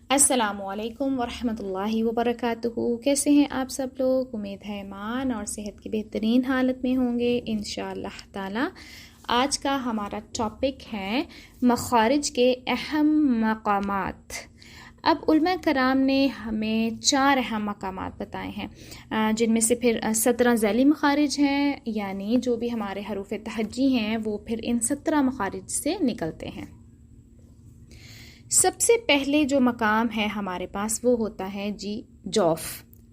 अस्सलामुअलैकुम वरहमतुल्लाहि वबरकातुहू। कैसे हैं आप सब लोग? उम्मीद है ईमान और सेहत की बेहतरीन हालत में होंगे इंशाअल्लाह ताला। आज का हमारा टॉपिक है मखारिज के अहम मकामात। अब उलमा कराम ने हमें 4 अहम मकामात बताए हैं, जिनमें से फिर 17 ज़ैली मखारिज हैं, यानी जो भी हमारे हरूफ तहज्जी हैं वो फिर इन 17 मखारिज से निकलते हैं। सबसे पहले जो मकाम है हमारे पास वो होता है जी जौफ।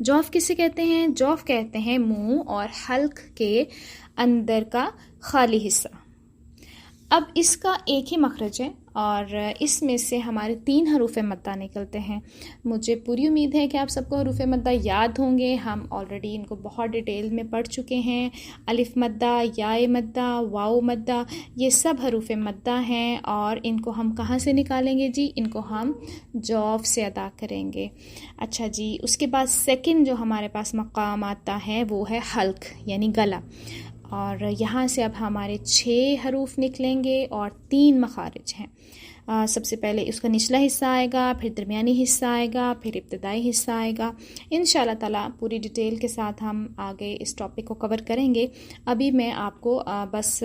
जौफ किसे कहते हैं? जौफ कहते हैं मुंह और हल्क के अंदर का खाली हिस्सा। अब इसका एक ही मखरज है और इसमें से हमारे 3 हरूफ मद्दा निकलते हैं। मुझे पूरी उम्मीद है कि आप सबको हरूफ मद्दा याद होंगे। हम ऑलरेडी इनको बहुत डिटेल में पढ़ चुके हैं। अलिफ मद्दा, याए मद्दा, वाओ मद्दा, ये सब हरूफ मद्दा हैं और इनको हम कहाँ से निकालेंगे जी? इनको हम जौफ से अदा करेंगे। अच्छा जी, उसके बाद सेकंड जो हमारे पास मकाम आता है वो है हल्क यानी गला, और यहाँ से अब हमारे 6 हरूफ निकलेंगे और 3 मखारिज हैं। सबसे पहले इसका निचला हिस्सा आएगा, फिर दरमियानी हिस्सा आएगा, फिर इब्तदाई हिस्सा आएगा। इंशाअल्लाह ताला पूरी डिटेल के साथ हम आगे इस टॉपिक को कवर करेंगे। अभी मैं आपको बस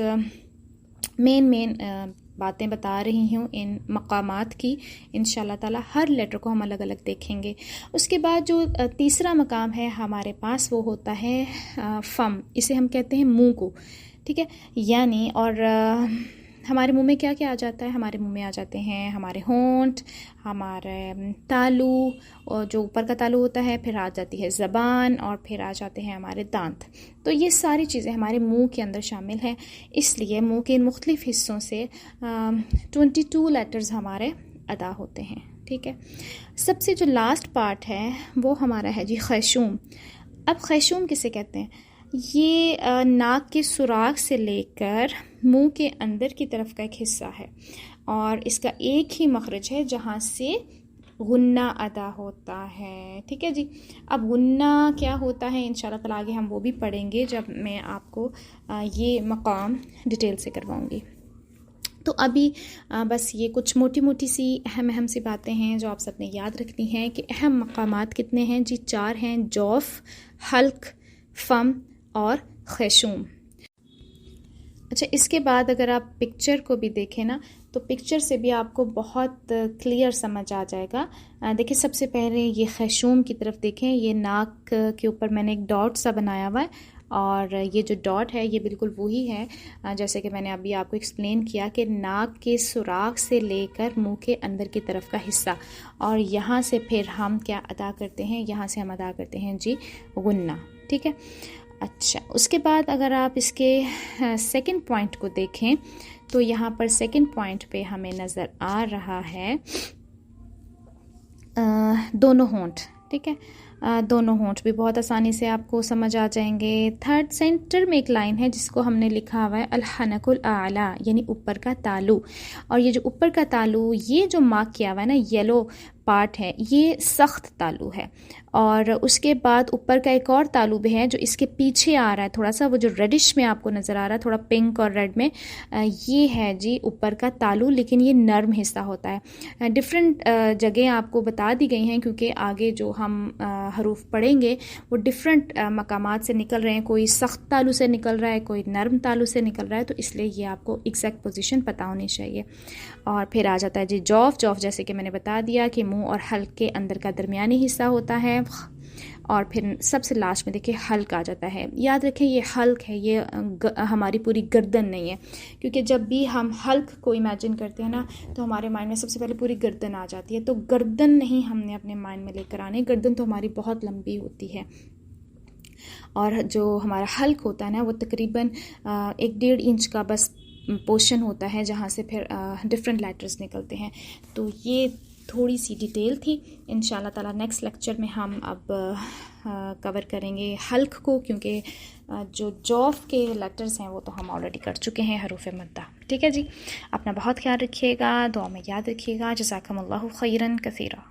मेन बातें बता रही हूँ इन मकामात की। इंशाअल्लाह ताला हर लेटर को हम अलग अलग देखेंगे। उसके बाद जो तीसरा मकाम है हमारे पास वो होता है फम। इसे हम कहते हैं मुंह को, ठीक है। यानी और हमारे मुंह में क्या क्या आ जाता है? हमारे मुंह में आ जाते हैं हमारे होंठ, हमारे तालू, और जो ऊपर का तालू होता है, फिर आ जाती है ज़बान, और फिर आ जाते हैं हमारे दांत। तो ये सारी चीज़ें हमारे मुंह के अंदर शामिल हैं। इसलिए मुंह के इन मुख्तलिफ़ हिस्सों से 22 लेटर्स हमारे अदा होते हैं, ठीक है। सबसे जो लास्ट पार्ट है वो हमारा है जी खैशूम। अब खैशूम किसे कहते हैं? ये नाक के सुराख से लेकर मुंह के अंदर की तरफ का एक हिस्सा है और इसका एक ही मखरज है जहाँ से गुन्ना अदा होता है, ठीक है जी। अब गुन्ना क्या होता है इंशाल्लाह ताला आगे हम वो भी पढ़ेंगे जब मैं आपको ये मकाम डिटेल से करवाऊँगी। तो अभी बस ये कुछ मोटी मोटी सी अहम सी बातें हैं जो आप सबने याद रखनी हैं कि अहम मकामात कितने हैं जी? 4 हैं, जौफ, हल्क, फम और खैशूम। अच्छा, इसके बाद अगर आप पिक्चर को भी देखें ना तो पिक्चर से भी आपको बहुत क्लियर समझ आ जाएगा। देखिए, सबसे पहले ये खैशूम की तरफ देखें। ये नाक के ऊपर मैंने एक डॉट सा बनाया हुआ है और ये जो डॉट है ये बिल्कुल वही है जैसे कि मैंने अभी आपको एक्सप्लेन किया कि नाक के सुराख से लेकर मुंह के अंदर की तरफ का हिस्सा, और यहाँ से फिर हम क्या अदा करते हैं? यहाँ से हम अदा करते हैं जी गुन्ना, ठीक है। अच्छा, उसके बाद अगर आप इसके सेकंड पॉइंट को देखें तो यहाँ पर सेकंड पॉइंट पे हमें नज़र आ रहा है दोनों होंठ, ठीक है। दोनों होंठ भी बहुत आसानी से आपको समझ आ जाएंगे। थर्ड सेंटर में एक लाइन है जिसको हमने लिखा हुआ है अल-हनकुल आला, यानी ऊपर का तालू। और ये जो ऊपर का तालू, ये जो मार्क किया हुआ है ना, येलो पार्ट है, ये सख्त तालू है। और उसके बाद ऊपर का एक और तालू भी है जो इसके पीछे आ रहा है थोड़ा सा, वो जो रेडिश में आपको नज़र आ रहा है, थोड़ा पिंक और रेड में, ये है जी ऊपर का तालू, लेकिन ये नर्म हिस्सा होता है। डिफरेंट जगह आपको बता दी गई हैं क्योंकि आगे जो हम हरूफ पढ़ेंगे वो डिफरेंट मकामात से निकल रहे हैं। कोई सख्त तालू से निकल रहा है, कोई नर्म तालू से निकल रहा है, तो इसलिए ये आपको एग्जैक्ट पोजीशन पता होनी चाहिए। और फिर आ जाता है जी जौफ। जौफ जैसे कि मैंने बता दिया कि मुंह और हल्क के अंदर का दरमियानी हिस्सा होता है। और फिर सबसे लास्ट में देखिए हल्क आ जाता है। याद रखें ये हल्क है, ये हमारी पूरी गर्दन नहीं है, क्योंकि जब भी हम हल्क को इमेजिन करते हैं ना तो हमारे माइंड में सबसे पहले पूरी गर्दन आ जाती है। तो गर्दन नहीं हमने अपने माइंड में लेकर आने। गर्दन तो हमारी बहुत लंबी होती है और जो हमारा हल्क होता है ना वो तकरीबन 1-1.5 इंच का बस पोर्शन होता है जहाँ से फिर डिफरेंट लेटर्स निकलते हैं। तो ये थोड़ी सी डिटेल थी। इंशाल्लाह ताला नेक्स्ट लेक्चर में हम अब कवर करेंगे हल्क को, क्योंकि जो जौफ के लेटर्स हैं वो तो हम ऑलरेडी कर चुके हैं, हरूफ मद्दा, ठीक है जी। अपना बहुत ख्याल रखिएगा, दुआ में याद रखिएगा। जज़ाकमुल्लाहु खैरन कसीरा।